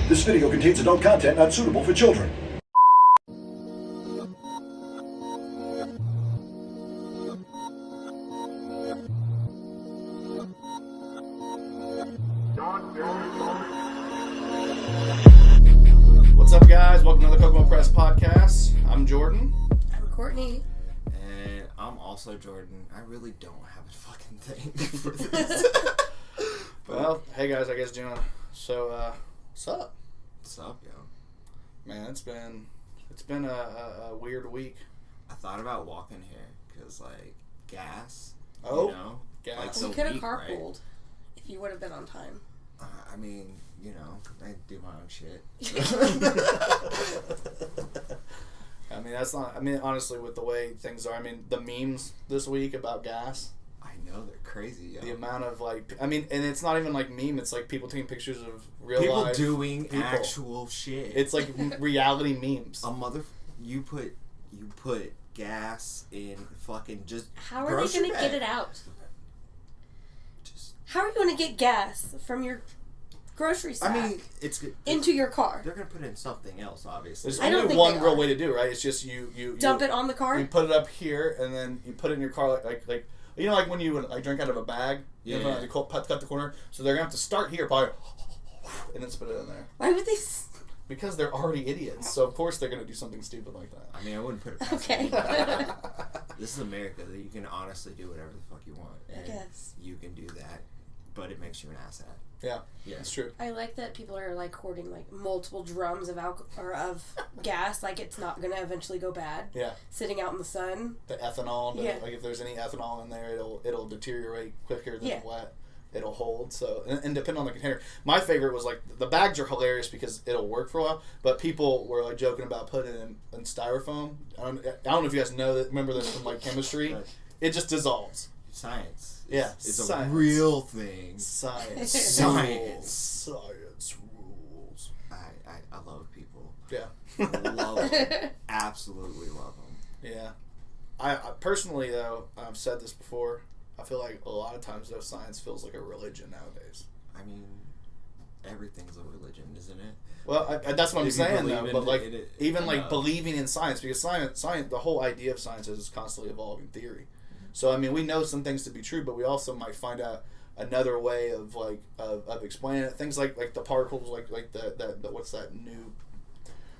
This video contains adult content not suitable for children. What's up, guys? Welcome to the Kokomo Press Podcast. I'm Jordan. I'm Cortni. And I'm also Jordan. I really don't have a fucking thing for this. Well, hey guys, I guess doing so. What's up? What's up, yo? Man, it's been a weird week. I thought about walking here because like gas. Oh, you know, gas. Like, We so could have weak, carpooled right? if you would have been on time. I mean, you know, I do my own shit. I mean, that's not. I mean, honestly, with the way things are, I mean, the memes this week about gas. I know they're crazy, yo. The amount of like, I mean, and it's not even like meme. It's like people taking pictures of real People life doing people. actual shit. It's like reality memes. You put gas in fucking just. How are they grocery going to bag. get it out? Just. How are you going to get gas from your grocery sack I mean, it's good. into your car? They're gonna put it in something else, obviously. There's I don't only think one they real are. way to do it, right? It's just you Dump it on the car? You put it up here, and then you put it in your car, like you know, like when you like drink out of a bag. Yeah. You know, you cut the corner. So they're gonna have to start here, probably, and then spit it in there Why would they... because they're already idiots. So of course they're gonna do something stupid like that. I mean, I wouldn't put it past Okay. anybody. This is America. That you can honestly do whatever the fuck you want. I And guess. you can do that, but it makes you an asshat. Yeah, Yeah. it's true. I like that people are like hoarding like multiple drums of alcohol or of gas, like it's not going to eventually go bad. Yeah, Sitting out in the sun. the ethanol. Yeah. Like if there's any ethanol in there, it'll deteriorate quicker than Yeah. wet. It'll hold. So and depending on the container. My favorite was like the bags are hilarious because it'll work for a while. But people were like joking about putting it in styrofoam. I don't know if you guys know that. Remember this from like chemistry? It just dissolves. Science. Yeah, It's science. a real thing. Science. Science. Science rules. I love people. Yeah. Love them. Absolutely love them. Yeah. I personally, though, I've said this before, I feel like a lot of times, though, science feels like a religion nowadays. I mean, everything's a religion, isn't it? Well, that's what I'm If you saying, believe though. in But, like, it, even, like, no. believing in science, because science, the whole idea of science is constantly evolving theory. So, I mean, we know some things to be true, but we also might find out another way of, like, of explaining it. Things like the particles, like the what's that new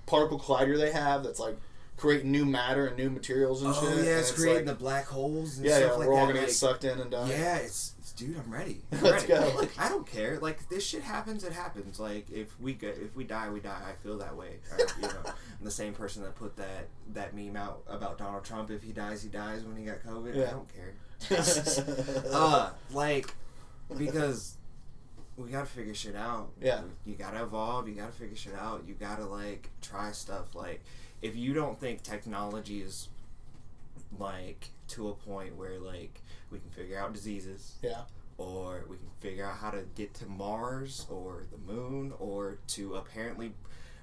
particle collider they have that's, like, creating new matter and new materials and shit. Oh yeah, And it's creating like, the black holes and yeah, stuff like we're that. all gonna like, get sucked in and die. Yeah, it's dude, I'm ready. I'm Let's ready. go. Like, I don't care. Like, this shit happens, it happens. Like, if we die, we die. I feel that way. You know, I'm the same person that put that meme out about Donald Trump. If he dies when he got COVID. Yeah. I don't care. Like, because we gotta figure shit out. Yeah. You gotta evolve. You gotta figure shit out. You gotta like try stuff. Like, if you don't think technology is like to a point where like we can figure out diseases, Yeah. or we can figure out how to get to Mars or the moon, or to apparently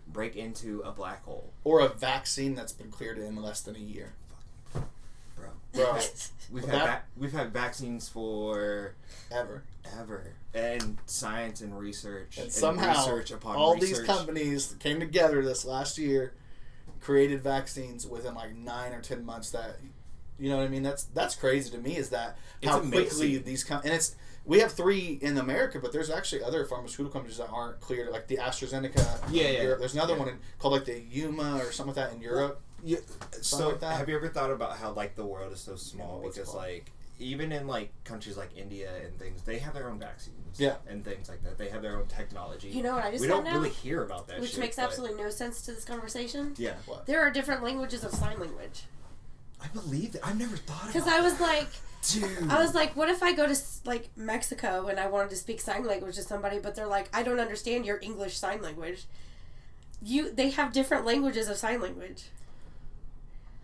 break into a black hole, Or a vaccine that's been cleared in less than a year. bro. Bro, We've had vaccines for ever. and science and research And somehow, research upon all research. these companies came together this last year, created vaccines within like 9 or 10 months. That, you know what I mean? That's crazy to me. Is that It's how amazing. quickly these and we have 3 in America, but there's actually other pharmaceutical companies that aren't cleared, like the AstraZeneca. Yeah, in yeah. Europe. There's another Yeah. one called like the Yuma or something like that in Europe. Yeah, so like that. have you ever thought about how like the world is so small? Yeah, what's Because small? like even in like countries like India and things, they have their own vaccines. Yeah. And things like that. They have their own technology. You know what I just we found don't out? really hear about that Which shit. makes but- absolutely no sense to this conversation. Yeah. What? There are different languages of sign language. I believe that. I've never thought about Because I was like, dude. what if I go to like Mexico and I wanted to speak sign language to somebody, but they're like, I don't understand your English sign language. They have different languages of sign language.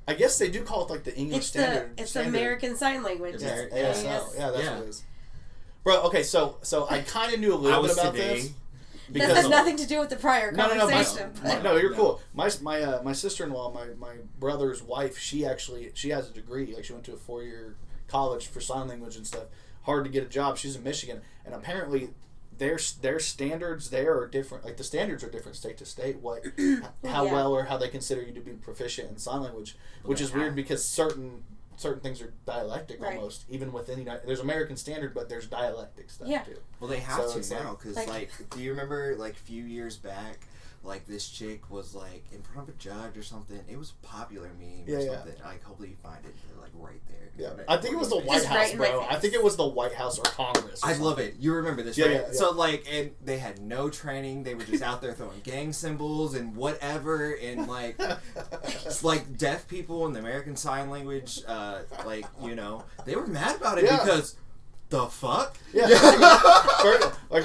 I guess they do call it like the English standard. It's standard. American Sign Language. Yeah, It's ASL. Yeah, that's Yeah. what it is. Bro, okay, so I kind of knew a little bit about this. That has nothing to do with the prior conversation. No, you're cool. My sister-in-law, my brother's wife, she has a degree. Like, she went to a 4-year college for sign language and stuff. Hard to get a job. She's in Michigan, and apparently their standards there are different. Like the standards are different state to state. How Yeah. well or how they consider you to be proficient in sign language, which is weird because certain things are dialectic Right. almost, even within the United. There's American standard, but there's dialectic stuff Yeah. too. Well, they have So to it's now because like- do you remember like a few years back, like this chick was like in front of a judge or something? It was a popular meme or Yeah. something. Like hopefully you find it like right there. Yeah, I think it was the White Just House, right in my bro. face. I think it was the White House or Congress. Or I love something. it. You remember this, Yeah, right? yeah. So like, and they had no training. They were just out there throwing gang symbols and whatever, and like, it's like deaf people in the American Sign Language, like they were mad about it Yeah. because the fuck. Yeah.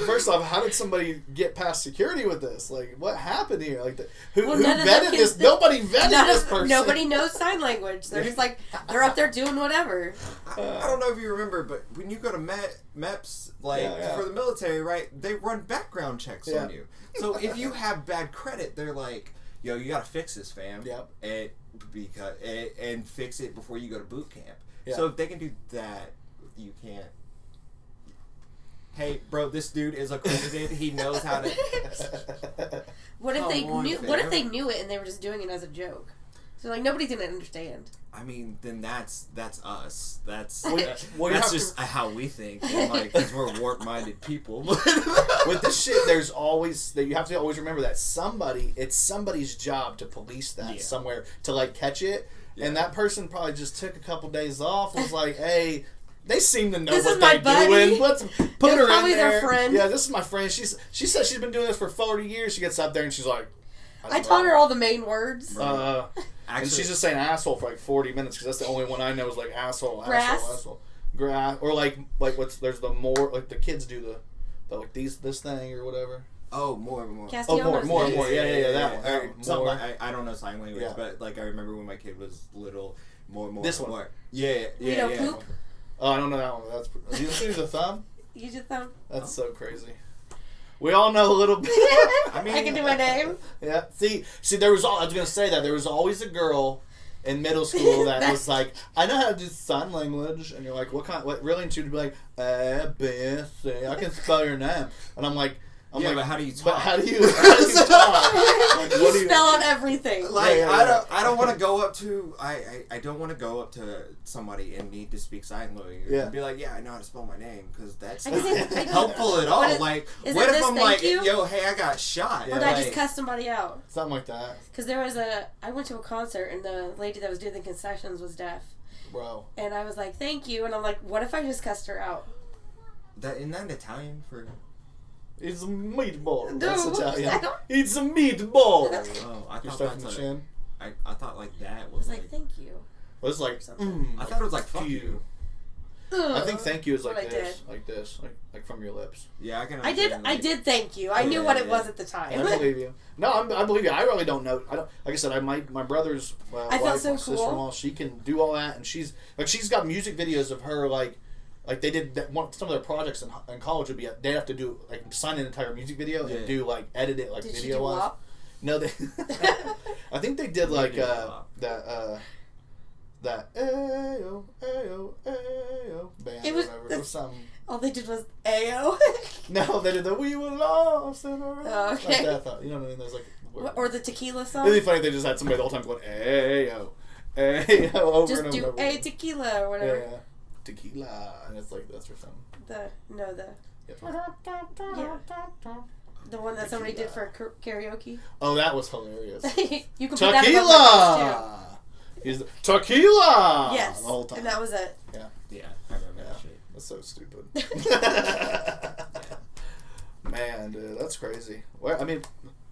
First off, how did somebody get past security with this? Like, what happened here? Like, who none of them vetted can- this? Nobody vetted this person. Nobody knows sign language. They're just like, they're up there doing whatever. I don't know if you remember, but when you go to MEPS, like Yeah. for the military, right? They run background checks Yeah. on you. So if you have bad credit, they're like, "Yo, you gotta fix this, fam." Yep. And fix it before you go to boot camp. Yeah. So if they can do that, you can't. Hey, bro, this dude is accredited. He knows how to. What if they Come on, knew? fam. What if they knew it and they were just doing it as a joke? So like nobody's gonna understand. I mean, then that's us. That's Well, you that's have to- just how we think. And like, 'cause we're warp-minded people. With this shit, there's always that you have to always remember that it's somebody's job to police that Yeah. somewhere to like catch it, Yeah. and that person probably just took a couple days off. Was like, hey. They seem to know This what is my they're buddy. doing. Let's put It's her in probably there. their friend. Yeah, this is my friend. She says she's been doing this for 40 years. She gets up there and she's like, I taught her all the main words. and Actually, she's just saying asshole for like 40 minutes because that's the only one I know is like asshole, Grass. asshole. Grass. Or like there's the more, like the kids do the like this thing or whatever. more. Oh, Castellanos more. days. Yeah, that one. Or something More. like, I don't know sign language, Yeah. but like I remember when my kid was little, more. This one. More. Yeah. You know, poop. Oh, I don't know that one. That's you use a thumb. You just thumb. That's so crazy. We all know a little bit. I can do my name. Yeah. See, I was gonna say that there was always a girl in middle school that was like, I know how to do sign language, and you're like, what really? And she would be like, ABC, I can spell your name, and I'm like, but how do you talk? But how do you talk? Like, You what do you? spell out everything. Like Yeah. I don't want to go up to I don't want to go up to somebody and need to speak sign language Yeah. and be like, yeah, I know how to spell my name because that's I not can say- helpful at all. What is- like, is what it if this I'm thank like, you? yo, hey, I got shot? Yeah. Or did I Like, just cuss somebody out? Something like that, Because there was I went to a concert and the lady that was doing the concessions was deaf. bro. And I was like, thank you. And I'm like, what if I just cussed her out? isn't that Italian for? It's a meatball. That's No. Italian. It's a meatball. Oh, I You're thought stuck in that's the like, chin. I thought like that I was was like, thank you. Well, it's like, Something. I thought it was like fuck you. I think thank you is like What I this, like from your lips. Yeah, I can. I did. understand, I like- did thank you. I knew Yeah, what it yeah. was at the And time. I believe you. No, I believe you. I really don't know. I don't. Like I said, my brother's I felt wife, so my sister-in-law. She can do all that, and she's got music videos of her like they did that. Some of their projects in college would be they'd have to do like sign an entire music video Yeah. and do like edit it like Did she video do wise. WAP? No, they. I think they did like Maybe WAP. that ayo ayo ayo band It or was- whatever. It was something. All they did was Ayo. No, they did the "We Were Lost in a Rush." Oh, okay. Like that. You know what I mean? There's like. Or the tequila song. It'd be funny if they just had somebody the whole time going "Ayo, ayo" over Just and do over. a tequila or whatever. Yeah, tequila, and it's like that's for some. The Yep. the one that somebody did for karaoke. Oh, that was hilarious. You can put that above my Tequila. He's the, tequila. list, too. Yes, the whole time. and that was it. Yeah, I remember that shit. That's so stupid. Man, dude, that's crazy. Well, I mean,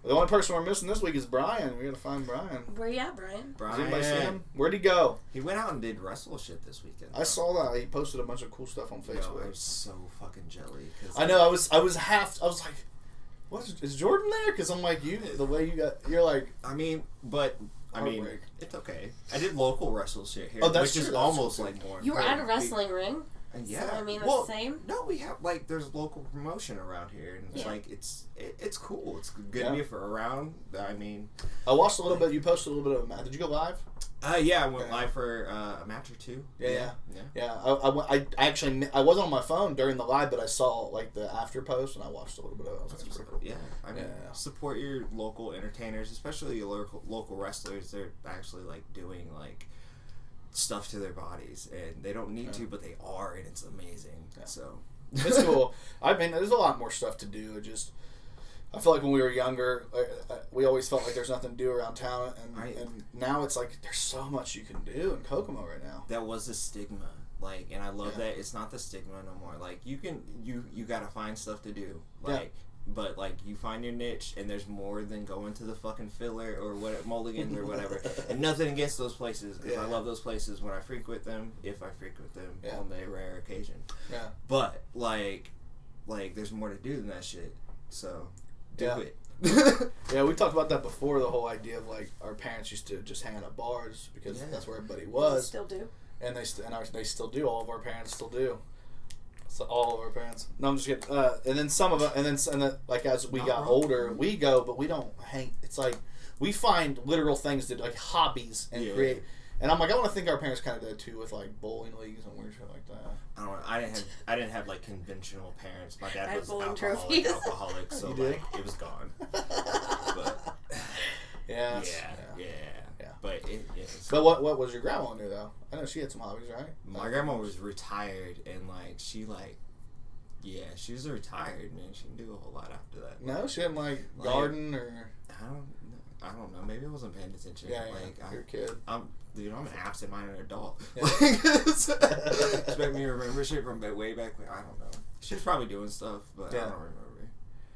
the only person we're missing this week is Brian. We gotta find Brian. Where you at, Brian? Does anybody see him? Where'd he go? He went out and did wrestle shit this weekend. I saw that. He posted a bunch of cool stuff on Yo, Facebook. I was so fucking jelly. Cause I know. I was like, what is Jordan there? Because I'm like, the way you're like, I mean, Heartbreak. it's okay. I did local wrestle shit here, Oh, that's which true. is That's almost true. like more. You were at a important. wrestling ring. And yeah, So, I mean, it's well, the same. No, we have like there's local promotion around here, and it's like it's cool. It's good to be for around. I mean, I watched a little bit. You posted a little bit of a match. Did you go live? Yeah, I went live for a match or two. Yeah. I actually I wasn't on my phone during the live, but I saw like the after post and I watched a little bit of it. That's pretty cool. Yeah, I mean, support your local entertainers, especially your local wrestlers. They're actually like doing like stuff to their bodies, and they don't need to, but they are, and it's amazing. So it's cool. I mean, there's a lot more stuff to do. I feel like when we were younger, we always felt like there's nothing to do around town, and now it's like there's so much you can do in Kokomo right now. That was a stigma, like, and I love that it's not the stigma no more. Like, you gotta find stuff to do, like, but like you find your niche, and there's more than going to the fucking filler or what Mulligan's or whatever. And nothing against those places, because I love those places when I frequent them, if I frequent them on a rare occasion. Yeah. But like there's more to do than that shit. So. Do it. Yeah, we talked about that before. The whole idea of like our parents used to just hang out at bars because that's where everybody was. They still do. And they still do. All of our parents still do. So all of our parents. No, I'm just kidding. And then some of it, and then like as we got older, we go, but we don't hang. It's like we find literal things to like hobbies and create. And I'm like, I want to think our parents kind of did too with like bowling leagues and weird shit like that. I don't know. I didn't have like conventional parents. My dad was alcoholic, so like it was gone. But yeah. But but what was your grandma do though? I know she had some hobbies, right? My grandma was retired, and like she was retired, man. She didn't do a whole lot after that. No, she didn't like garden or. I don't know. Maybe I wasn't paying attention. Yeah, like you're a kid. I'm an absent-minded adult. Yeah. Expect me to remember shit from way back when. I don't know. She's probably doing stuff, but I don't remember.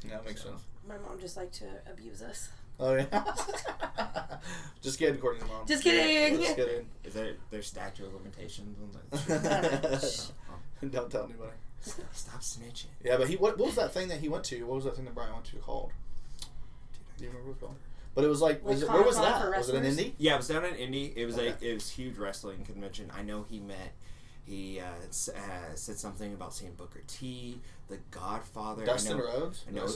Yeah, that makes sense. My mom just liked to abuse us. Oh yeah. Just kidding, Courtney's mom. Just kidding. Just kidding. Is there statute of limitations on that? Don't tell anybody. Stop snitching. Yeah, but what was that thing that he went to? What was that thing that Brian went to called? Do you remember what it was called? But it was like, where was that? Was it in Indy? Yeah, it was down in Indy. It was it was a huge wrestling convention. I know he said something about seeing Booker T, The Godfather. Dustin Rhodes? I know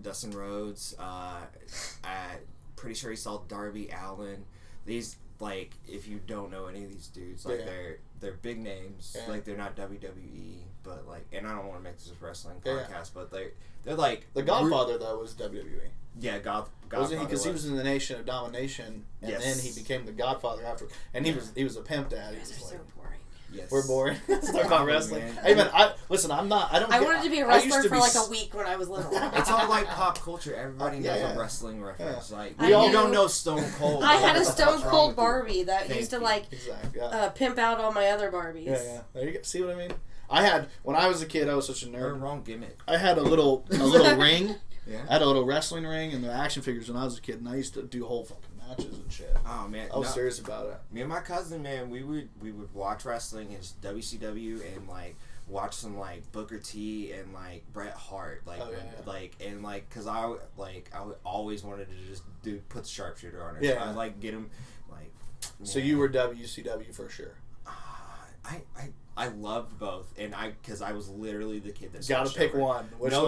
Dustin Rhodes. Pretty sure he saw Darby Allin. These, like, if you don't know any of these dudes, like they're big names. Yeah. Like, they're not WWE, but like, and I don't want to make this a wrestling podcast, but they're like The Godfather though was WWE. Yeah, Godfather. Wasn't he? Because he was in the Nation of Domination, and then he became the Godfather after. And he was a pimp dad. You guys are so boring. Yes. We're boring. Let's talk about wrestling. Hey man, I wanted to be a wrestler for like a week when I was little. It's all like pop culture. Everybody knows a wrestling reference. Like you don't know Stone Cold. I had a Stone Cold Barbie that used to like pimp out all my other Barbies. Yeah. There you go. See what I mean? I had when I was a kid. I was such a nerd. Wrong gimmick. I had a little ring. Yeah. I had a little wrestling ring and the action figures when I was a kid, and I used to do whole fucking matches and shit. Oh man, I was serious about it. Me and my cousin, man, we would watch wrestling and WCW and like watch some like Booker T and like Bret Hart, because I always wanted to just put the sharpshooter on her. Yeah, so I like get him like. So you were WCW for sure. I loved both, and because I was literally the kid that gotta pick one. No.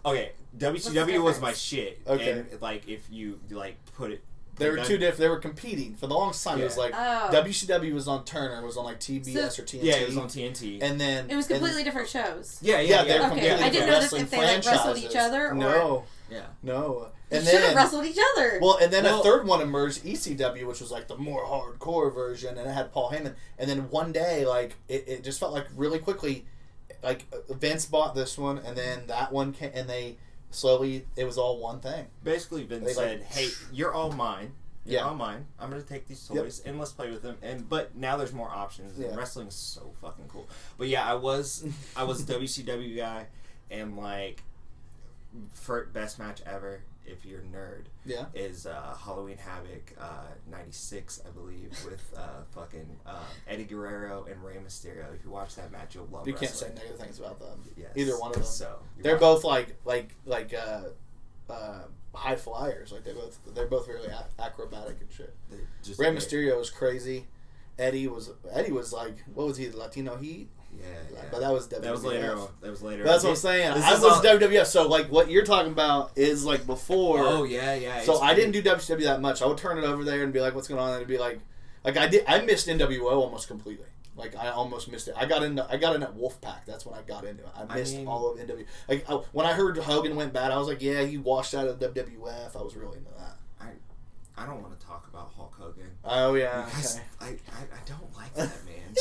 Okay. WCW was my shit. Okay. And like if you like put it, they were two different. They were competing for the longest time. It was like WCW was on Turner, was on like TBS or TNT. Yeah, it was on TNT, and then it was completely different shows. Yeah. They were completely I didn't know if they like wrestled each other. Or... No. Yeah. No. And they should have wrestled each other. Well, and then a third one emerged, ECW, which was like the more hardcore version, and it had Paul Heyman. And then one day, like, it just felt like really quickly, like, Vince bought this one, and then that one came, and they slowly, it was all one thing. Basically, Vince said, hey, you're all mine. You're all mine. I'm going to take these toys, and let's play with them. But now there's more options, and wrestling's so fucking cool. But yeah, I was a WCW guy, and, like, best match ever, if you're a nerd, is Halloween Havoc 96, I believe, with fucking Eddie Guerrero and Rey Mysterio. If you watch that match, you'll love it. You can't say negative things about them. Yes. Either one of them. So they're both like high flyers. Like they're both really acrobatic and shit. Rey Mysterio is crazy, Eddie was like, what was he, Latino Heat? Yeah. But that was WWF. That was later on. That's what I'm saying. This I is was all- WWF, so like what you're talking about is like before. Oh yeah. So I didn't do WCW that much. I would turn it over there and be like, "What's going on?" And it'd be like I missed NWO almost completely. Like I almost missed it. I got in at Wolfpack. That's when I got into it. I missed all of NWO. Like when I heard Hogan went bad, I was like, "Yeah, he washed out of WWF." I was really into that. I don't want to talk about Hulk Hogan. Oh yeah. Because Okay. I don't like that man.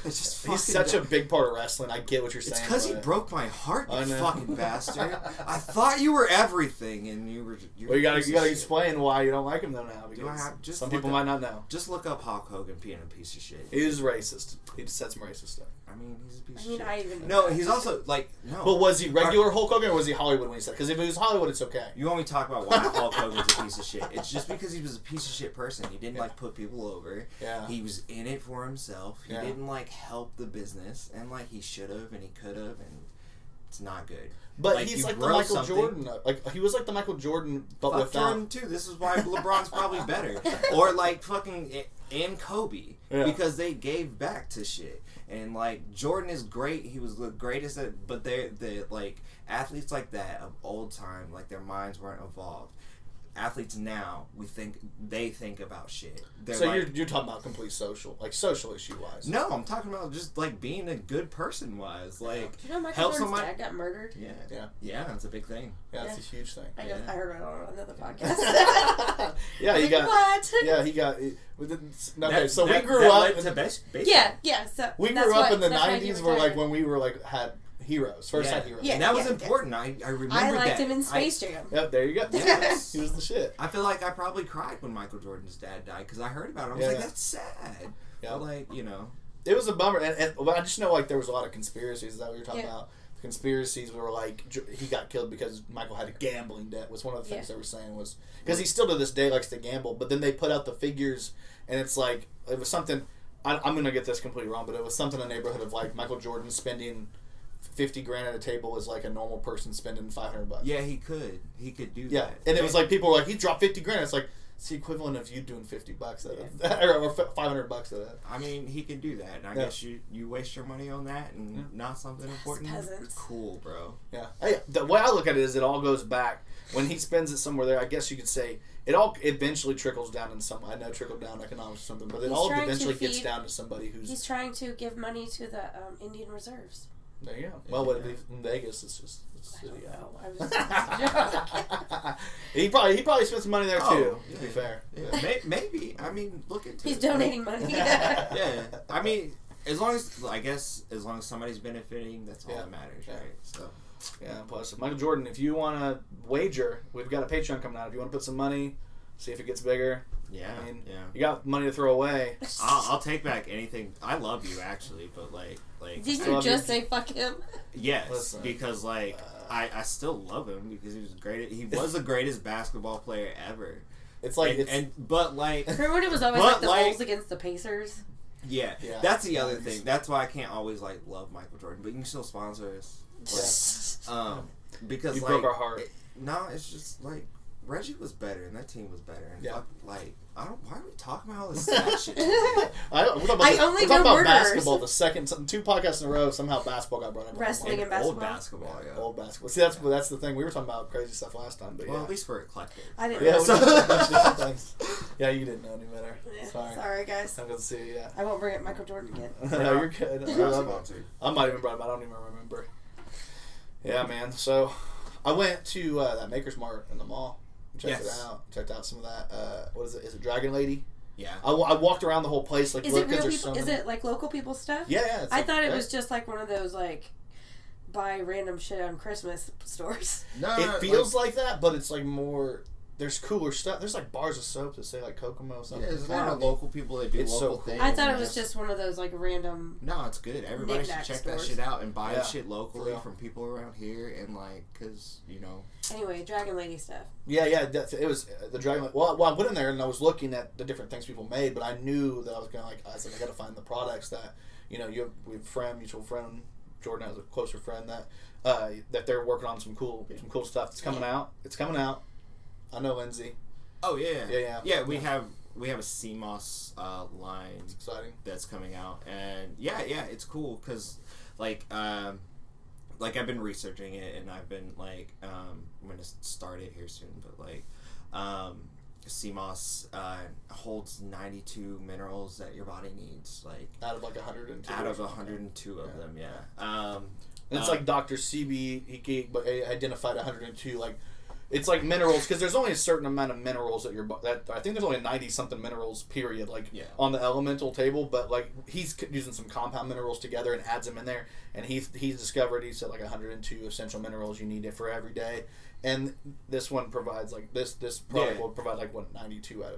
It's just He's such a big part of wrestling. I get what you're saying. It's because he but- broke my heart, you I know. fucking bastard. I thought you were everything, and you were. Well, you gotta a piece of shit. explain why you don't like him though now. Because just some look people up- might not know. Just look up Hulk Hogan being a piece of shit. He was racist. He just said some racist stuff. I mean, he's a piece I of mean, shit. I even No, he's also like no. But was he regular Hulk Hogan or was he Hollywood when he said? Because if it was Hollywood, it's okay. You want me to talk about why Hulk Hogan's a piece of shit? It's just because he was a piece of shit person. He didn't like put people over. Yeah. He was in it for himself. He Yeah. didn't like help the business, and like he should have and he could have, and it's not good. But Like, he's you like the grow Michael something- Jordan. Like he was like the Michael Jordan, but Fuck without. Jordan too. This is why LeBron's probably better, or like fucking and Kobe, Yeah. because they gave back to shit. And like Jordan is great. He was the greatest at, but they're like athletes like that of old time, like their minds weren't evolved. Athletes now, they think about shit. They're So like, you're talking about complete social issue wise. no, I'm talking about just like being a good person wise, like Do you know Michael help Jordan's somebody. dad got murdered? Yeah. It's a big thing. Yeah, it's a huge thing. I Yeah. heard it on another podcast. Yeah, he Like, got. what? Yeah, he got. Okay, so we That grew up. led in- to baseball. Yeah. So we that's grew up what- in the that's why he '90s, where like retired. when we were like had heroes, first had heroes. Yeah. And that was important. I remember I liked that. him in Space Jam. Yep, there you go. Yes. He was the shit. I feel like I probably cried when Michael Jordan's dad died because I heard about it. I was Yeah. like, that's sad. Yeah. But like, you know. It was a bummer, but I just know like there was a lot of conspiracies. Is that what you're talking Yeah. about? The conspiracies were like he got killed because Michael had a gambling debt. Was one of the things they were saying was because he still to this day likes to gamble. But then they put out the figures, and it's like it was something. I'm gonna get this completely wrong, but it was something in the neighborhood of like Michael Jordan spending $50,000 at a table is like a normal person spending $500. Yeah, he could do Yeah, that. and it was like people were like, he dropped $50,000. It's like it's the equivalent of you doing $50 at it, or $500 at it. I mean, he could do that, and I guess you waste your money on that and not something important. peasants. Cool, bro. Yeah, hey, the way I look at it is it all goes back when he spends it somewhere there. I guess you could say it all eventually trickles down in some. I know trickle down economics or something, but it He's all trying to eventually gets feed- down to somebody who's. He's trying to give money to the Indian reserves. There you go. Well, what in Vegas? It's just. It's I don't city. know. I was he probably spent some money there too. yeah, To be fair. Yeah. Maybe. I mean, look into He's it. donating money. Yeah. I mean, as long as somebody's benefiting, that's all Yeah. that matters, Yeah. right? So. Yeah. Plus, Michael Jordan. If you want to wager, we've got a Patreon coming out. If you want to put some money, see if it gets bigger. Yeah. I mean, yeah. you got money to throw away. I'll take back anything. I love you actually, but like Did Still you love just you. say fuck him? yes, Listen, because like I still love him because he was great. He was the greatest basketball player ever. It's like But like Remember when it was always But, like the like- Bulls against the Pacers? yeah, Yeah. that's the other thing. That's why I can't always like love Michael Jordan, but you can still sponsor us. Because You like broke our heart. No, it's just like Reggie was better and that team was better and Yeah. fuck, like I don't. Why are we talking about all this sad shit? I we're talking about, only we're talking know about murderers. basketball. The second, 2 podcasts in a row, somehow basketball got brought up. Wrestling and Old basketball. basketball, yeah. Old basketball. See, that's the thing. We were talking about crazy stuff last time, but Well, yeah. at least we're eclectic. I didn't Yeah, know. we talked about a bunch of different things. Yeah, you didn't know any better. Yeah, Sorry. Sorry, guys. I'm gonna see you. Yeah. I won't bring up Michael Jordan again. No, you're good. I We're not love it. sponsored. I might even brought him. I don't even remember. Yeah, man. So I went to that Maker's Mart in the mall. Checked it out. Checked out some of that. What is it? Is it Dragon Lady? Yeah. I walked around the whole place. Like, Is look, it 'cause real there's people? so Is many- it like local people stuff? Yeah. It's I like, thought it yeah. was just like one of those like buy random shit on Christmas stores. No, It feels like that, but it's like more. There's cooler stuff. There's like bars of soap that say like Kokomo or yeah, something. there's a lot of local people that do It's so local cool. things. I thought it and was just one of those like random. No, it's good. Everybody should Knick-knack check that stores. shit out and buy Yeah. shit locally Yeah. from people around here and like, cause you know. Anyway, Dragon Lady stuff. Yeah. It was the Dragon. Well, I went in there and I was looking at the different things people made, but I knew that I was gonna I said I got to find the products that we have a friend, mutual friend. Jordan has a closer friend that they're working on some cool stuff. It's coming out. I know Lindsay. Oh yeah. Yeah. Yeah, we have we have a CMOS line Exciting. that's coming out, and yeah, it's cool because like I've been researching it, and I've been like I'm gonna start it here soon, but like CMOS holds 92 minerals that your body needs, like Out of like 102. out of 102 of them, yeah. And it's like Dr. CB, he identified 102, like, it's like minerals, because there's only a certain amount of minerals that I think there's only 90-something minerals, period, like, on the elemental table, but, like, he's using some compound minerals together and adds them in there, and he's discovered, he said, like, 102 essential minerals you need it for every day, and this one provides, like, this product will provide, like, 92 out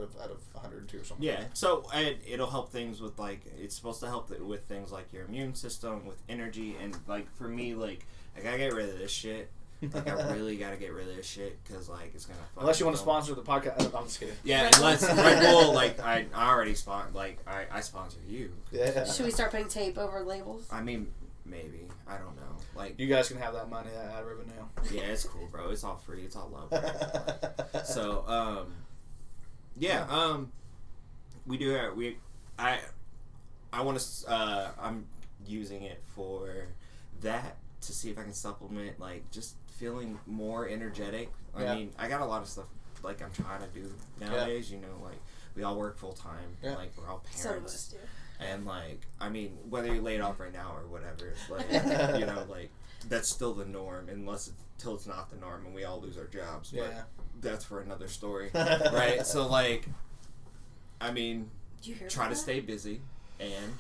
of 102 or something. Yeah, so it'll help things with, like, it's supposed to help with things like your immune system, with energy, and, like, for me, like, I gotta get rid of this shit. Like, I really gotta get rid of this shit, because, like, it's gonna Unless you want to sponsor the podcast. I'm just kidding. Yeah, unless Red Bull, like, I already I sponsor you. Yeah. Should we start putting tape over labels? I mean, maybe. I don't know. Like, You guys can have that money, that ad revenue. yeah, it's cool, bro. It's all free. It's all love. Right? So, yeah, we do have, I want to, I'm using it for that, to see if I can supplement, like, just feeling more energetic. I mean, I got a lot of stuff, like, I'm trying to do nowadays, you know, like, we all work full time, like, we're all parents. Some of us do. And, like, I mean, whether you're laid off right now or whatever, like, you know, like, that's still the norm, till it's not the norm and we all lose our jobs. But that's for another story, right? So, like, I mean, try to stay busy, and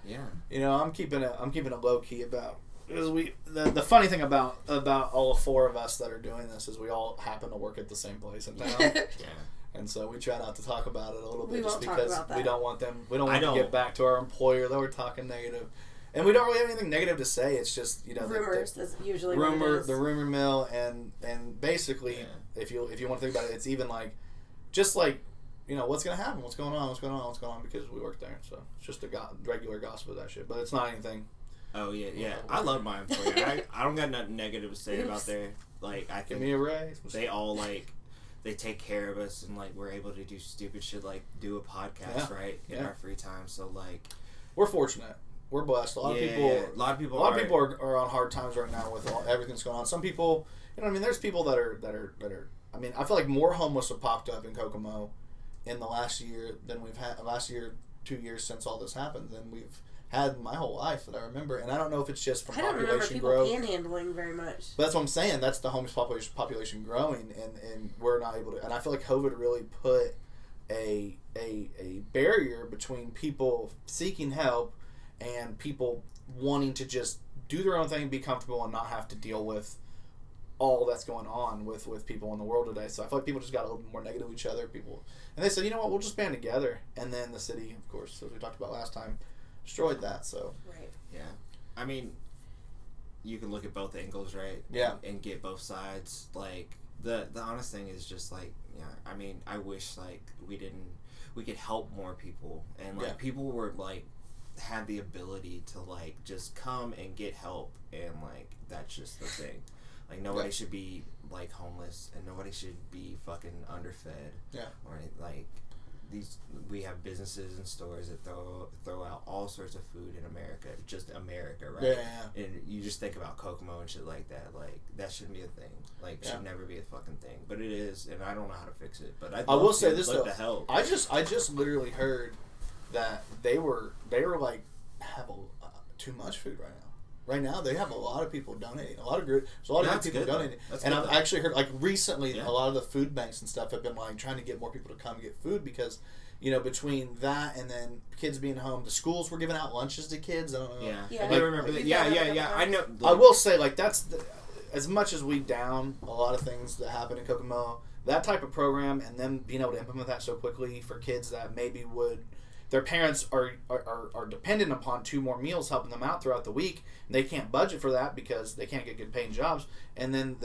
yeah. You know, I'm keeping it low key about, because the funny thing about all four of us that are doing this is we all happen to work at the same place in town. Yeah. And so we try not to talk about it a little bit, We just won't talk because about that. we don't want to get back to our employer that we're talking negative, and we don't really have anything negative to say. It's just, you know, Rumors. That's usually the rumor mill, and basically, if you want to think about it, it's even like, just like, you know, what's gonna happen, what's going on, because we work there. So it's just a regular gossip of that shit, but it's not anything. Oh yeah. I love my employer. I don't got nothing negative to say about there. Like, I Give think me a raise. they all, like, they take care of us, and, like, we're able to do stupid shit like do a podcast, right, in our free time. So, like, we're fortunate. We're blessed. A lot of people are on hard times right now with everything that's going on. Some people, you know what I mean, there's people that are. I mean, I feel like more homeless have popped up in Kokomo in the last year than we've had 2 years since all this happened than we've had my whole life that I remember. And I don't know if it's just from population growth. I don't remember people panhandling very much. But that's what I'm saying. That's the homeless population growing, and we're not able to. And I feel like COVID really put a barrier between people seeking help and people wanting to just do their own thing, be comfortable, and not have to deal with all that's going on with people in the world today. So I feel like people just got a little bit more negative with each other. And they said, you know what, we'll just band together. And then the city, of course, as we talked about last time, destroyed that. So Right. yeah. I mean, you can look at both angles, right? Yeah. And get both sides. Like, the honest thing is just, like, yeah, I mean, I wish, like, we could help more people, and, like, people were, like, had the ability to, like, just come and get help, and, like, that's just the thing. Like, nobody should be, like, homeless, and nobody should be fucking underfed. Yeah. Or anything. Like, we have businesses and stores that throw out all sorts of food in America, just America, right? Yeah. And you just think about Kokomo and shit like that. Like, that shouldn't be a thing. Like, should never be a fucking thing. But it is, and I don't know how to fix it. But I will say this though. to Help. I just literally heard that they were like have too much food right now. Right now, they have a lot of people donating. There's a lot of good people donating. And I've actually heard, like, recently, a lot of the food banks and stuff have been, like, trying to get more people to come get food because, you know, between that and then kids being home, the schools were giving out lunches to kids. I don't know. Yeah. I remember that. Yeah. I know. I will say, like, as much as we down a lot of things that happen in Kokomo, that type of program and them being able to implement that so quickly for kids that maybe their parents are dependent upon 2 more meals helping them out throughout the week. And they can't budget for that because they can't get good paying jobs. And then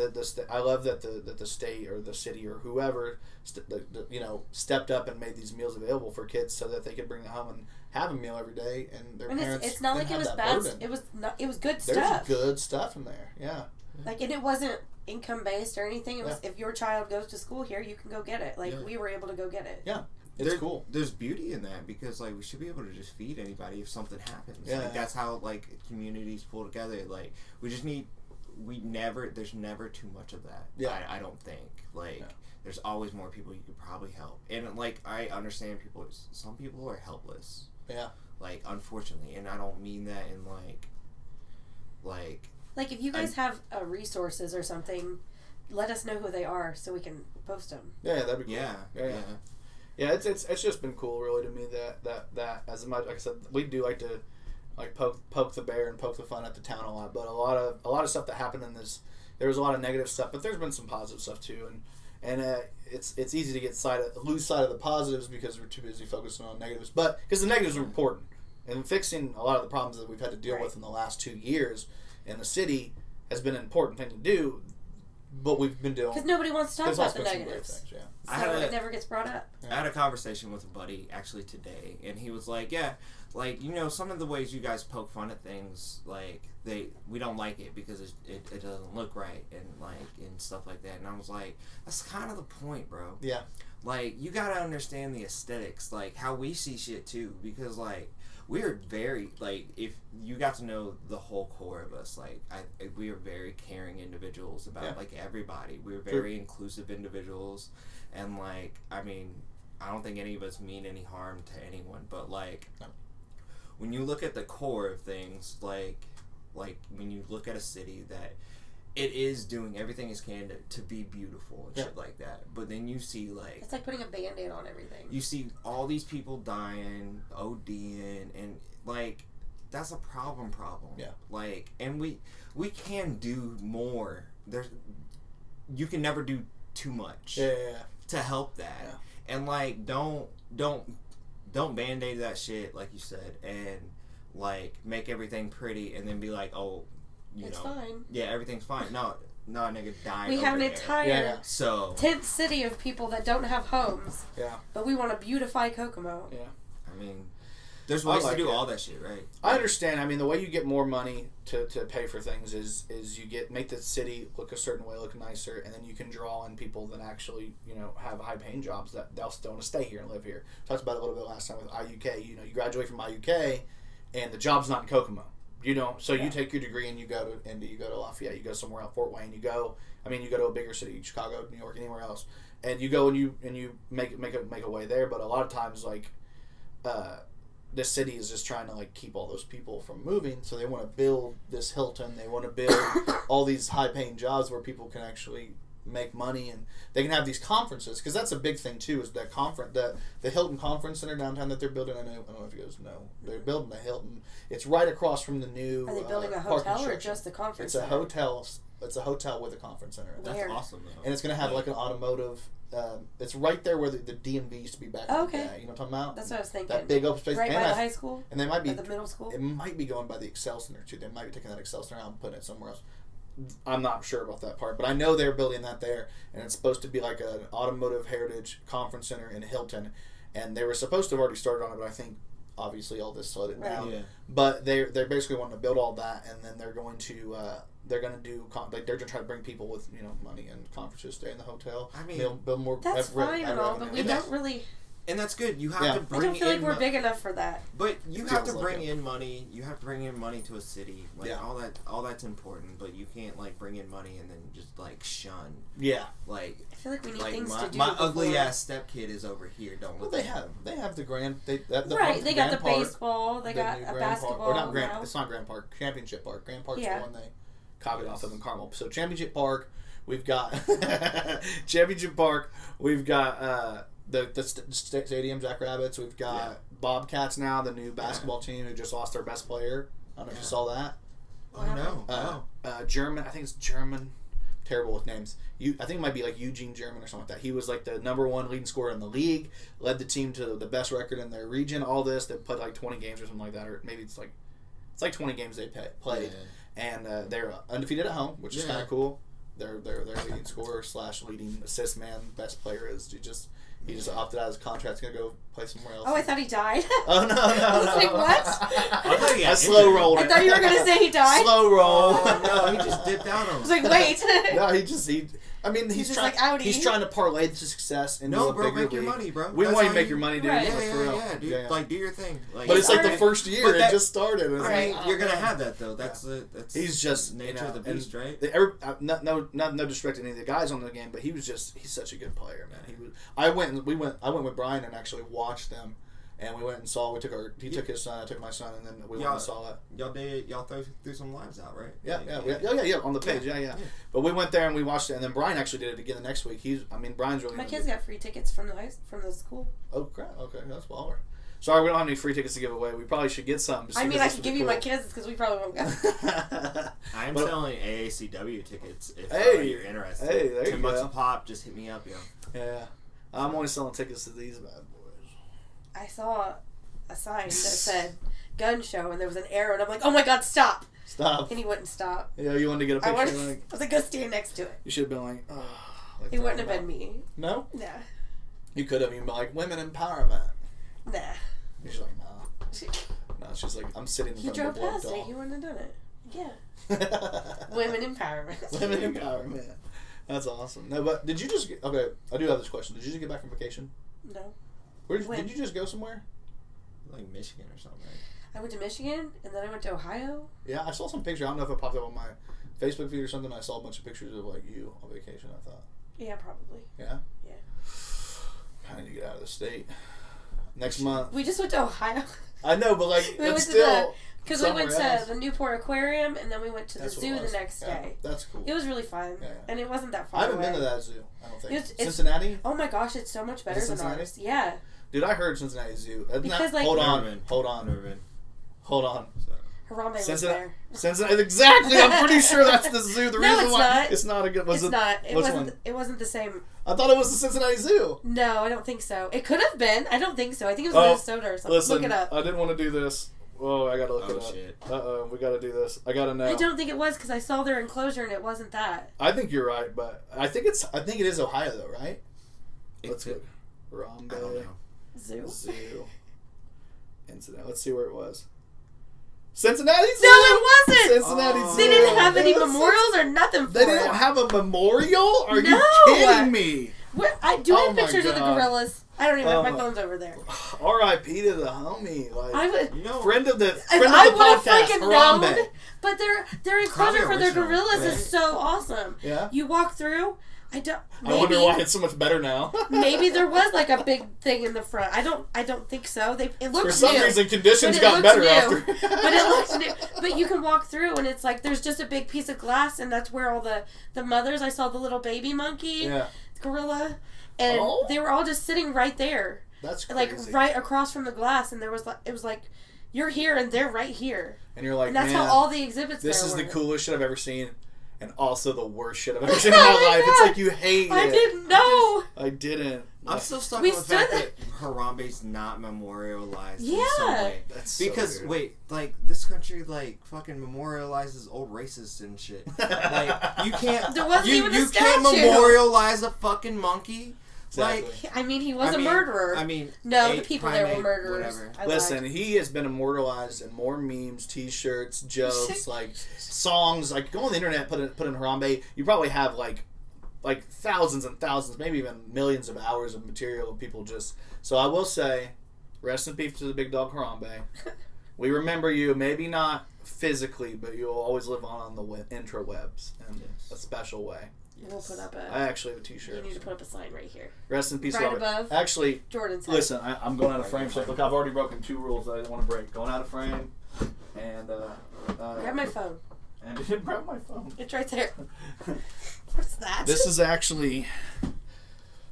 I love that the state or the city or whoever stepped up and made these meals available for kids so that they could bring it home and have a meal every day. And their parents it's not like it was bad. Burden. It was good stuff. There's good stuff in there. Yeah. Like, and it wasn't income based or anything. It was if your child goes to school here, you can go get it. Like we were able to go get it. Yeah. It's cool. There's beauty in that because like we should be able to just feed anybody if something happens. Yeah. Like that's how like communities pull together. Like there's never too much of that. Yeah. I don't think. Like there's always more people you could probably help. And like I understand some people are helpless. Yeah. Like unfortunately, and I don't mean that in like if you guys have resources or something, let us know who they are so we can post them. Yeah, that'd be cool. Yeah. Yeah, it's just been cool, really, to me that as much, like I said, we do like to like poke the bear and poke the fun at the town a lot, but a lot of stuff that happened in this, there was a lot of negative stuff, but there's been some positive stuff too, and it's easy to lose sight of the positives because we're too busy focusing on negatives, but because the negatives are important, and fixing a lot of the problems that we've had to deal with in the last 2 years in the city has been an important thing to do. But we've been doing because nobody wants to talk about the also been some great negatives. things, So it never gets brought up. I had a conversation with a buddy actually today, and he was like, "Yeah, like some of the ways you guys poke fun at things, like we don't like it because it doesn't look right and stuff like that." And I was like, "That's kind of the point, bro. Yeah, like you gotta understand the aesthetics, like how we see shit too, because like." We are very, like, if you got to know the whole core of us, like, we are very caring individuals about, like, everybody. We're very inclusive individuals, and, like, I mean, I don't think any of us mean any harm to anyone, but, like, when you look at the core of things, like, when you look at a city that it is doing everything it can to be beautiful and shit like that. But then you see, like... It's like putting a Band-Aid on everything. You see all these people dying, ODing, and, like, that's a problem. Yeah. Like, and we can do more. You can never do too much to help that. Yeah. And, like, don't Band-Aid that shit, like you said, and, like, make everything pretty and then be like, oh... It's fine. Yeah, everything's fine. No, nigga died. We have an entire tent city of people that don't have homes. Yeah. But we want to beautify Kokomo. Yeah. I mean, there's ways to do all that shit, right? I understand. I mean, the way you get more money to pay for things is you make the city look a certain way, look nicer, and then you can draw in people that actually, have high paying jobs that they'll still want to stay here and live here. Talked about it a little bit last time with IUK. You graduate from IUK, and the job's not in Kokomo. So you take your degree and you go to Indy, you go to Lafayette, you go somewhere else, Fort Wayne, you go to a bigger city, Chicago, New York, anywhere else, and you go and you make a way there. But a lot of times, like, this city is just trying to like keep all those people from moving, so they want to build this Hilton, they want to build all these high paying jobs where people can actually make money and they can have these conferences, because that's a big thing too, is that the Hilton Conference Center downtown that they're building. I don't know if you guys know, they're building the Hilton. It's right across from the new Are they building a hotel or just the conference center? It's a hotel with a conference center. That's awesome though. And it's going to have like an automotive, it's right there where the DMV used to be back in the day. You know what I'm talking about? That's what I was thinking. That big open space. Right by the high school? And they might be at the middle school? It might be going by the Excel Center too. They might be taking that Excel Center out and putting it somewhere else. I'm not sure about that part, but I know they're building that there, and it's supposed to be like an automotive heritage conference center in Hilton, and they were supposed to have already started on it, but I think obviously all this slowed it down. Yeah. But they're basically wanting to build all that, and then they're going to do they're going to try to bring people with money and conferences, stay in the hotel. I mean, build more. That's fine and all, but we don't really. And that's good. You have to bring in... I don't feel like we're big enough for that. But you have to bring in money. You have to bring in money to a city. Like, all that's important. But you can't, like, bring in money and then just, like, shun. Yeah. Like... I feel like we need things to do. My ugly-ass stepkid is over here. Don't look at him. They have the grand... They got the baseball. They got a basketball. Or not Grand... It's not Grand Park. Championship Park. Grand Park's the one they copied off of in Carmel. So, Championship Park, we've got... Championship Park, we've got... The stadium, Jackrabbits. We've got Bobcats now, the new basketball team who just lost their best player. I don't know if you saw that. Oh, no. German. I think it's German. Terrible with names. I think it might be like Eugene German or something like that. He was like the #1 leading scorer in the league, led the team to the best record in their region. All this, they played like 20 games or something like that, or maybe it's like 20 games they played, and they're undefeated at home, which is kind of cool. Their leading scorer / leading assist man, best player is he just opted out of his contract. He's going to go play somewhere else. Oh, I thought he died. Oh, no. I was like, what? I thought he I got slow injured. rolled I it. thought you were going to say he died. Slow roll. Oh, no, he just dipped out on I him. was like, wait. No, he's just trying. like, outie. He's trying to parlay the success into No, a bro, bigger make your league. money, bro. We That's want you how to make your money, dude. Right. Yeah, Like, for real. dude. Yeah. Like, do your thing. Like, But it's like the alright. first year. But It that- just started. It's I like, mean, you're gonna have that though. That's he's just nature of the beast, right? No disrespect to any of the guys on the game, but he's such a good player, man. I went with Brian and actually watched them, and we went and saw. He took his son, I took my son, and then we went and saw it. Y'all threw some lives out, right? Yeah, on the page, yeah. But we went there and we watched it, and then Brian actually did it again the next week. Brian's really. My kids got free tickets from the school. Oh crap! Okay, that's baller. Sorry, we don't have any free tickets to give away. We probably should get some. I mean, I could give you my kids because we probably won't go. I'm But- selling AACW tickets if Hey, you're interested. hey, there you 10 bucks go. a pop. Just hit me up, yo. Yeah, I'm only selling tickets to these bad boys. I saw a sign that said gun show and there was an arrow and I'm like, oh my god, stop! Stop. And he wouldn't stop. Yeah, you wanted to get a I picture. was like, go stand next to it. You should have been like, oh. Like He wouldn't have throwing been them me. out. No? Nah. You could have. You'd been like, women empowerment. Nah. She's like, no. No, she's like, I'm sitting in He front drove of a past it. blood He wouldn't have done it. Yeah. doll. Women empowerment. Women empowerment. That's awesome. No, but did you just get, okay, I do have this question. Did you just get back from vacation? No. Did you just go somewhere? Like Michigan or something, right? I went to Michigan and then I went to Ohio. Yeah, I saw some picture. I don't know if it popped up on my Facebook feed or something. I saw a bunch of pictures of like you on vacation, I thought. Yeah, probably. Yeah? Yeah. I need to get out of the state. Next month. We just went to Ohio. I know, but like, We went it's to still. Because we went somewhere to else. the Newport Aquarium and then we went to That's the what it zoo the was. next Yeah, day. that's cool. It was really fun. Yeah. And it wasn't that far I haven't away. been to that zoo, I don't think. It's- Cincinnati? Oh my gosh, it's so much better Is it than Cincinnati? ours. Yeah. Dude, I heard Cincinnati Zoo. Isn't Because, that, like- hold Never on. been. Hold on. Never been. Hold on. So. Harambe was Cincinnati. there. Cincinnati. Exactly. I'm pretty sure that's the zoo. The No, reason it's why not. it's not a good. Was It's it? not. It which wasn't. one? It wasn't the same. I thought it was the Cincinnati Zoo. No, I don't think so. It could have been. I don't think so. I think it was Oh, Minnesota or something. Listen, Look it up. I didn't want to do this. Oh, I gotta look it up. Shit. We gotta do this. I gotta know. I don't think it was because I saw their enclosure and it wasn't that. I think you're right, but I think it is Ohio though, right? Let's look. Harambe I don't know. Zoo. Zoo. Incident. Let's see where it was. Cincinnati Zoo. No, it wasn't. Cincinnati Oh. Zoo. They didn't have any That's- memorials or nothing for They it. didn't have a memorial? Are No. you kidding me? I do Oh have my pictures of the God. gorillas. I don't even Oh have my my- phone's over there. R.I.P. to the homie. Like, I would. You know, friend of the If friend I of the would have podcast, freaking Harambe. known, but their enclosure Probably for their original, gorillas right? is so awesome. Yeah. You walk through. I don't. Maybe, I wonder why it's so much better now. maybe there was like a big thing in the front. I don't think so. It looks For some new. reason, conditions But it got looks better new. after. But it looks new. But you can walk through and it's like there's just a big piece of glass and that's where all the mothers. I saw the little baby monkey, Yeah, gorilla, and Oh. they were all just sitting right there, that's crazy. like right across from the glass. And there was like it was like you're here and they're right here. And you're like, And that's man, how all the exhibits. this there is the were. coolest shit I've ever seen, and also the worst shit I've ever seen in my life. It's like you hate I it. didn't know. I didn't. I'm still stuck We on the fact stood- that Harambe's not memorialized in Yeah. some way. That's so Because weird. wait, like this country like fucking memorializes old racists and shit. Like you can't There wasn't you, even a you can't statue. memorialize a fucking monkey. Exactly. Like I mean, he was I a mean- murderer. I mean, no, the ape, people there were primate, murderers. whatever. I Listen, lied. he has been immortalized in more memes, T-shirts, jokes, like songs. Like go on the internet, put in Harambe. You probably have like thousands and thousands, maybe even millions of hours of material of people just. So I will say, rest in peace to the big dog Harambe. We remember you, maybe not physically, but you'll always live on the intrawebs in a special way. We'll put up I a. actually have a T-shirt. You need to put up a sign right here. Rest in peace, Right Robert. above Actually, Jordan's head. listen, I'm going out of frame. So look, I've already broken 2 rules that I didn't want to break. Going out of frame, and Grab my phone. and grab my phone. It's right there. What is that? This is actually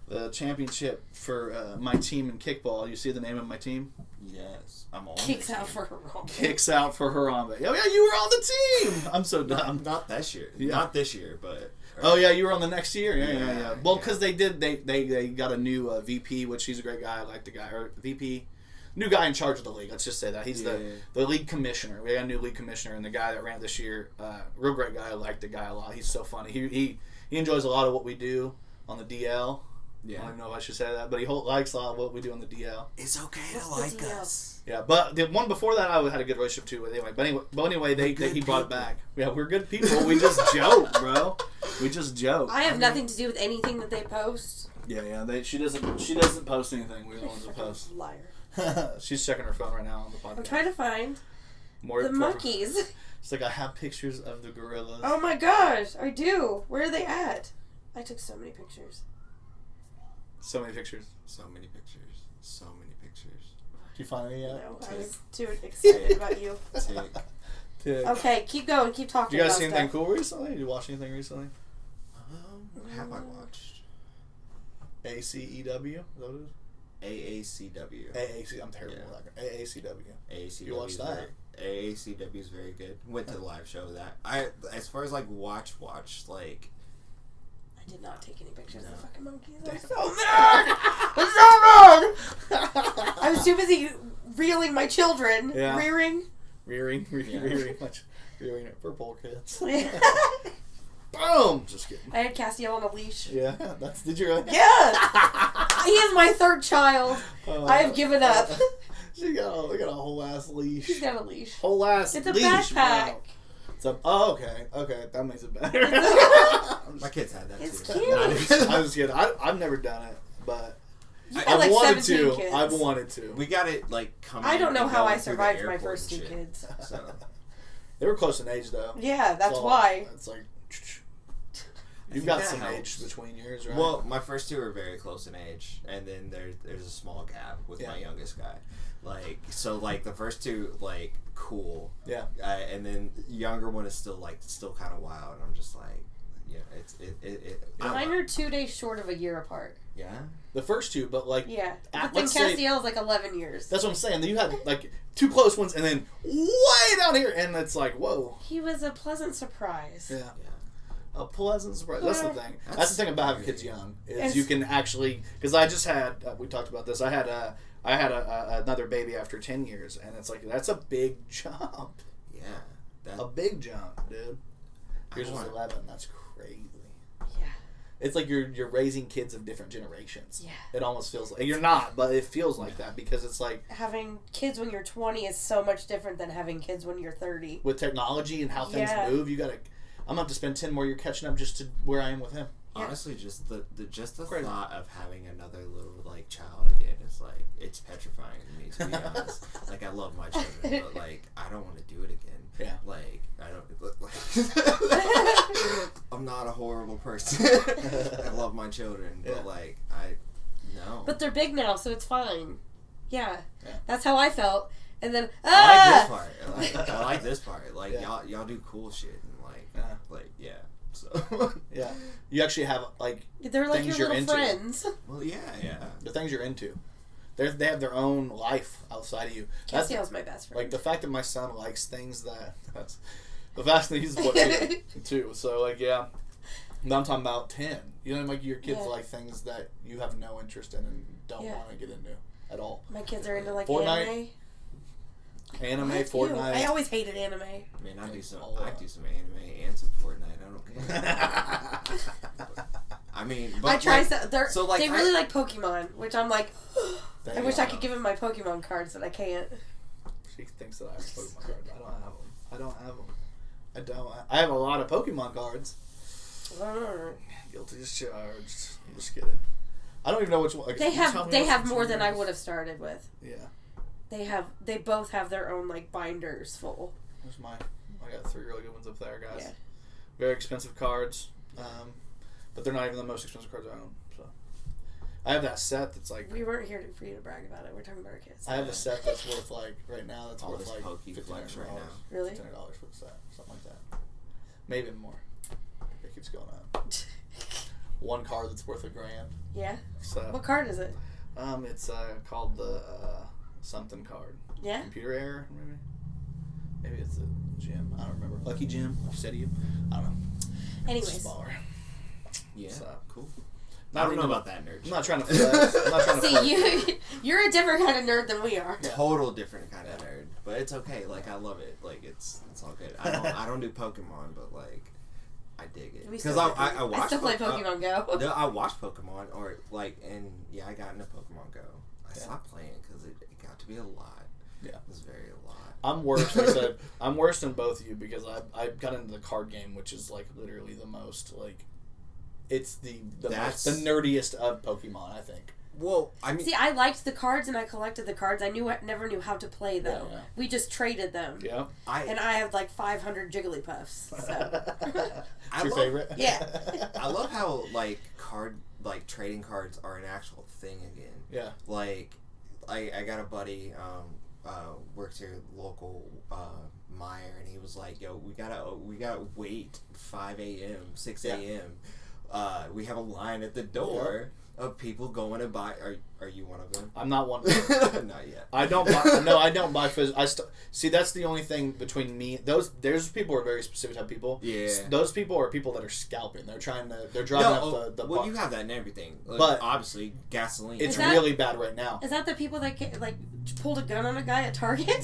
the championship for my team in kickball. You see the name of my team? Yes, I'm on. Kicks this out team. for Harambe. Kicks out for Harambe. Oh yeah, you were on the team. I'm so dumb. Not this year. Yeah. Not this year, but. Oh yeah, you were on the next year. Yeah. Yeah, Well, yeah. because they got a new VP, which he's a great guy. I like the guy. Or VP, new guy in charge of the league. Let's just say that he's the league commissioner. We got a new league commissioner, and the guy that ran it this year, real great guy. I like the guy a lot. He's so funny. He enjoys a lot of what we do on the DL. I don't even know if I should say that, but he likes a lot of what we do on the DL. It's okay to What's the like DL? us. Yeah, but the one before that, I had a good relationship too with anyway. But anyway, he brought it back. Yeah, we're good people. We just joke, bro. We just joke. I have nothing to do with anything that they post. Yeah. She doesn't post anything. We're the ones that post. Liar. She's checking her phone right now on the podcast. I'm trying to find More the monkeys. It's like I have pictures of the gorillas. Oh my gosh, I do. Where are they at? I took so many pictures. So many pictures. So many pictures. So many pictures. Did you find any yet? No, I was too excited about you. Tick. Okay, keep going. Keep talking. You guys about see anything stuff. cool recently? Did you watch anything recently? What have I watched? ACEW? Is that what it is? AACW. AAC. I'm terrible Yeah. with that. AACW. AACW. You watched that? AACW is very good. Went to the live show of that. As far as like watch, like I did not take any pictures of No. the fucking monkeys. I'm Damn. so mad. I'm so mad. I was too busy reeling my children. Yeah. Rearing. Rearing it for poor kids. I Boom! Just kidding. had Castiel on a leash. Yeah, did you really? Yeah. He is my third child. I have given up. She got a whole ass leash. He's got a leash. Whole ass It's a leash, backpack. Bro. Okay, that makes it better. my kids had that It's too. cute. Not even- I was kidding. I've never done it, but You I got like wanted 17 to. kids. I've wanted to. We got it like coming. I don't know and how I going through the survived my airport first two and shit. kids. So They were close in age, though. Yeah, that's So, why. It's like I you've think got that some helps. age between yours, right? Well, my first two are very close in age, and then there's a small gap with my Yeah. youngest guy. Like the first two cool, yeah. and then the younger one is still kind of wild. And I'm just like, yeah, I don't Mine know. are 2 days short of a year apart. Yeah. The first two, but like Yeah. Ah, But then let's say- Castiel is like 11 years. that's what I'm saying. You had like two close ones, and then way down here, and it's like whoa. He was a pleasant surprise. Yeah. Yeah. A pleasant surprise. That's the thing. That's That's the thing about having really- kids young is It's- you can actually because I just had we talked about this. I had another baby after 10 years, and it's like that's a big jump. Yeah. That, A big jump, dude. Yours was wanna- 11. That's crazy. Yeah. It's like you're raising kids of different generations. Yeah. It almost feels like you're not, but it feels like that because it's like Having kids when you're 20 is so much different than having kids when you're 30. with technology and how things Yeah. move, I'm gonna have to spend 10 more years catching up just to where I am with him. Yeah. honestly, just the Crazy. thought of having another little child again is it's petrifying to me, to be honest. I love my children, but I don't want to do it again. Yeah. I don't. I'm not a horrible person. I love my children, but Yeah. no. But they're big now, so it's fine. Yeah. Yeah. That's how I felt. And then, I like this part. I like this part. Yeah. Y'all do cool shit and Yeah. yeah. So Yeah. You actually have they're like things your you're little into. friends. well, yeah. the things you're into. They have their own life outside of you. That's Castiel's my best friend. like the fact that my son likes things that's the fact that he's what too. So yeah. But I'm talking about 10. You know, your kids Yeah. like things that you have no interest in and don't Yeah. want to get into at all. My kids are into Fortnite? anime. Anime, What? Fortnite. Ew. I always hated anime. Man, I do some Oh, anime and some Fortnite. I don't care. I mean, but I try they really I- like Pokemon, which I'm like, There I you wish go. I could give him my Pokemon cards, but I can't. She thinks that I have Pokemon cards. I don't have them. I have a lot of Pokemon cards. Guilty as charged. I'm just kidding. I don't even know which one. They tell me have which more one than it I is. would have started with. Yeah. They both have their own binders full. There's I got 3 really good ones up there, guys. Yeah. Very expensive cards. But they're not even the most expensive cards I own. So I have that set that's We weren't here for you to brag about it. We're talking about our kids. I have a set that's worth right now that's All worth this Poke Flex right now. Really? $1,500 for the set, something like that. Maybe more. It keeps going up. One card that's worth $1,000. Yeah. So What card is it? it's called the something card. Yeah. Computer error, maybe. Maybe it's a gem. I don't remember. Lucky gem. Like I said to you. I don't know. It's Anyways. smaller. Yeah, So, cool. Not I don't know really- about that nerd. I'm not trying to flex. I'm not trying to flex. See, you're a different kind of nerd than we are. Total different kind of nerd, but it's okay. I love it. It's all good. I don't do Pokemon, but I dig it We because still I I watched still play Pokemon Go. No, I watched Pokemon I got into Pokemon Go. I stopped playing because it got to be a lot. Yeah, it was very a lot. I'm worse. Like I said, I'm worse than both of you because I got into the card game, which is like literally the most like, it's the nerdiest of Pokemon, I think. Well, I mean, see, I liked the cards and I collected the cards. I never knew how to play though. Yeah. We just traded them. Yeah, and I have like 500 Jigglypuffs. So. Your favorite? Yeah. I love how trading cards are an actual thing again. Yeah. Like, I got a buddy works here local Meyer, and he was like, "Yo, we gotta wait 5 a.m., 6 a.m. We have a line at the door." Of people going to buy. Are you one of them? I'm not one of them. Not yet. I don't buy. No, I don't buy physical. See, that's the only thing between me. There's people who are very specific type of people. Yeah. Those people are people that are scalping. They're driving up the. Well, you have that and everything. But obviously, gasoline. It's really bad right now. Is that the people that pulled a gun on a guy at Target?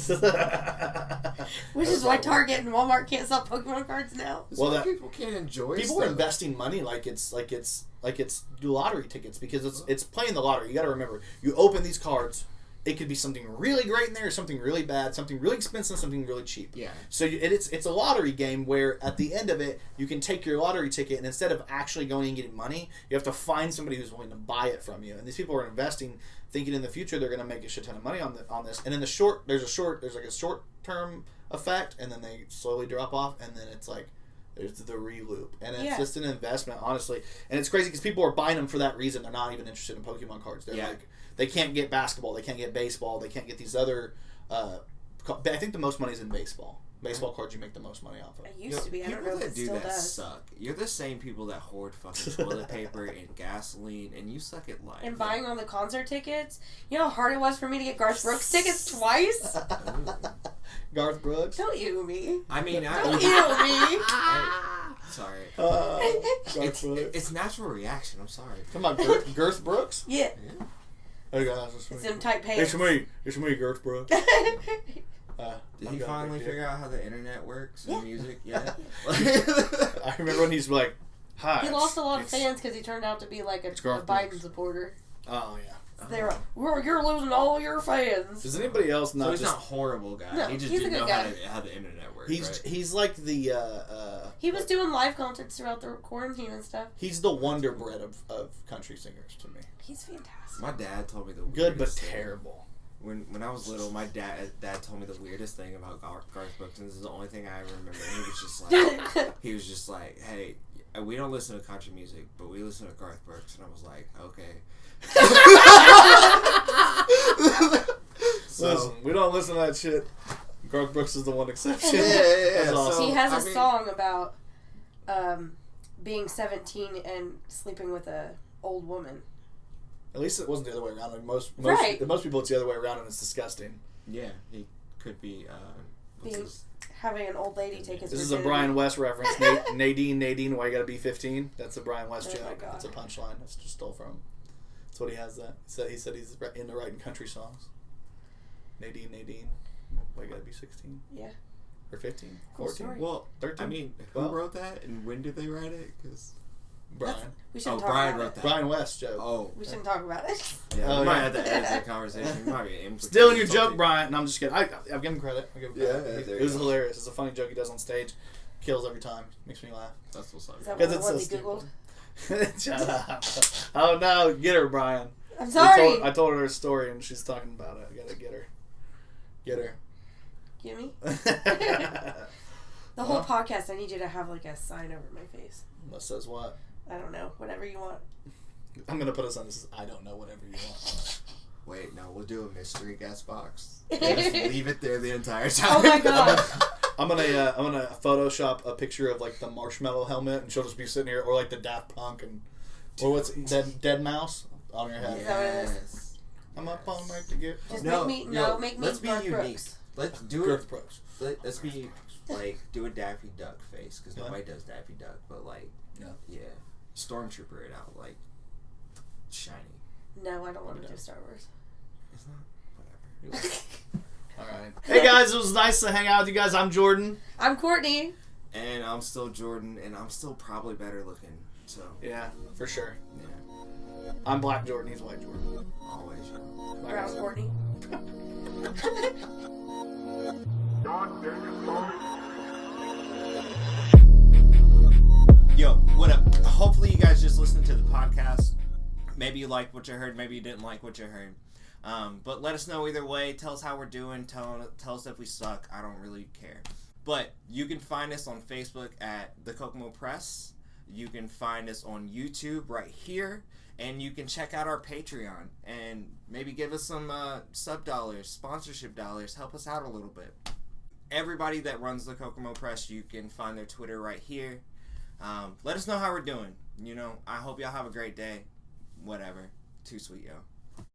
Which is why Target and Walmart can't sell Pokemon cards now. Well, people can't enjoy. People are investing money like it's lottery tickets because it's playing the lottery. You got to remember, you open these cards, it could be something really great in there, or something really bad, something really expensive, something really cheap. Yeah. So it's a lottery game where at the end of it, you can take your lottery ticket and instead of actually going and getting money, you have to find somebody who's willing to buy it from you. And these people are investing, thinking in the future they're going to make a shit ton of money on this. And in the there's like a short term effect, and then they slowly drop off, and then it's like. There's the re-loop. And it's just an investment, honestly. And it's crazy because people are buying them for that reason. They're not even interested in Pokemon cards. They're like, they can't get basketball. They can't get baseball. They can't get these other... I think the most money is in baseball. Baseball cards you make the most money off of. It used to be. I don't know if it still does. Suck. You're the same people that hoard fucking toilet paper and gasoline, and you suck at life. And buying all the concert tickets. You know how hard it was for me to get Garth Brooks tickets twice? Garth Brooks? Don't ew me. I mean, don't ew me. Sorry. It's natural reaction. I'm sorry. Come on, Garth Brooks? Yeah. Hey guys, it's in tight pants. It's me, Garth Brooks. Did he finally figure out how the internet works and music? Yeah. I remember when he's like, "Hi." He lost a lot of fans because he turned out to be like a Biden supporter. Oh yeah. They were like, you're losing all your fans. Does anybody else not? So he's not a horrible guy. No, he just he's didn't a good know guy. how the internet works. He's like the. He was doing live concerts throughout the quarantine and stuff. He's the Wonder Bread of country singers to me. He's fantastic. My dad told me the good but thing. terrible. When I was little, my dad told me the weirdest thing about Garth Brooks, and this is the only thing I remember. And he was just like, "Hey, we don't listen to country music, but we listen to Garth Brooks." And I was like, "Okay." Listen, we don't listen to that shit. Garth Brooks is the one exception. Yeah. That's awesome. He has a song about being 17 and sleeping with a old woman. At least it wasn't the other way around. Like most people, it's the other way around, and it's disgusting. Yeah, he could be having an old lady take his. This is a Brian West reference. Nadine, why you gotta be 15? That's a Brian West joke. It's a punchline. That's just stole from him. That's what he has. He said he's into writing country songs. Nadine, why you gotta be 16? Yeah. Or 15, Cool 14. story. Well, 13. I mean, who wrote that and when did they write it? Because Brian. We shouldn't talk Brian about wrote it. that. Brian West joke. Oh, we shouldn't talk about it. Yeah, we might have to edit the conversation. We might be Still in your joke, Brian. No, I'm just kidding. I'll give him credit. It was go. hilarious. It's a funny joke he does on stage. Kills every time. Makes me laugh. That's what's up. Is that Because one it's of the so ones he stupid. Shut up. Oh no, get her, Brian. I'm sorry. I told her a story and she's talking about it. I gotta get her. Get her. Get me? The whole podcast, I need you to have like a sign over my face. That says what? I don't know. Whatever you want. I'm gonna put us on this. I don't know. Whatever you want. Wait, no, we'll do a mystery guest box. Just leave it there the entire time. Oh my god. I'm gonna Photoshop a picture of like the marshmallow helmet, and she'll just be sitting here, or like the Daft Punk, or what's dead mouse on your head. Is that what it is? I'm up all night to get. Just No, make me let's be Garth unique. Brooks. Let's do Garth it. Brooks. Let's be like do a Daffy Duck face because nobody does Daffy Duck, but like yeah, Stormtrooper it out like shiny. No, I don't want to do Star Wars. It's not whatever. All right. Hey guys, it was nice to hang out with you guys. I'm Jordan. I'm Courtney. And I'm still Jordan, and I'm still probably better looking. So Yeah, for sure. yeah, I'm Black Jordan. He's White Jordan. always. Bye, Brown guys. Courtney. Yo, what up? Hopefully you guys just listened to the podcast. Maybe you liked what you heard, maybe you didn't like what you heard. But let us know either way. Tell us how we're doing. Tell us if we suck. I don't really care. But you can find us on Facebook at the Kokomo Press. You can find us on YouTube right here. And you can check out our Patreon. And maybe give us some sub dollars, sponsorship dollars. Help us out a little bit. Everybody that runs the Kokomo Press, you can find their Twitter right here. Let us know how we're doing. You know, I hope y'all have a great day. Whatever. Too sweet, yo.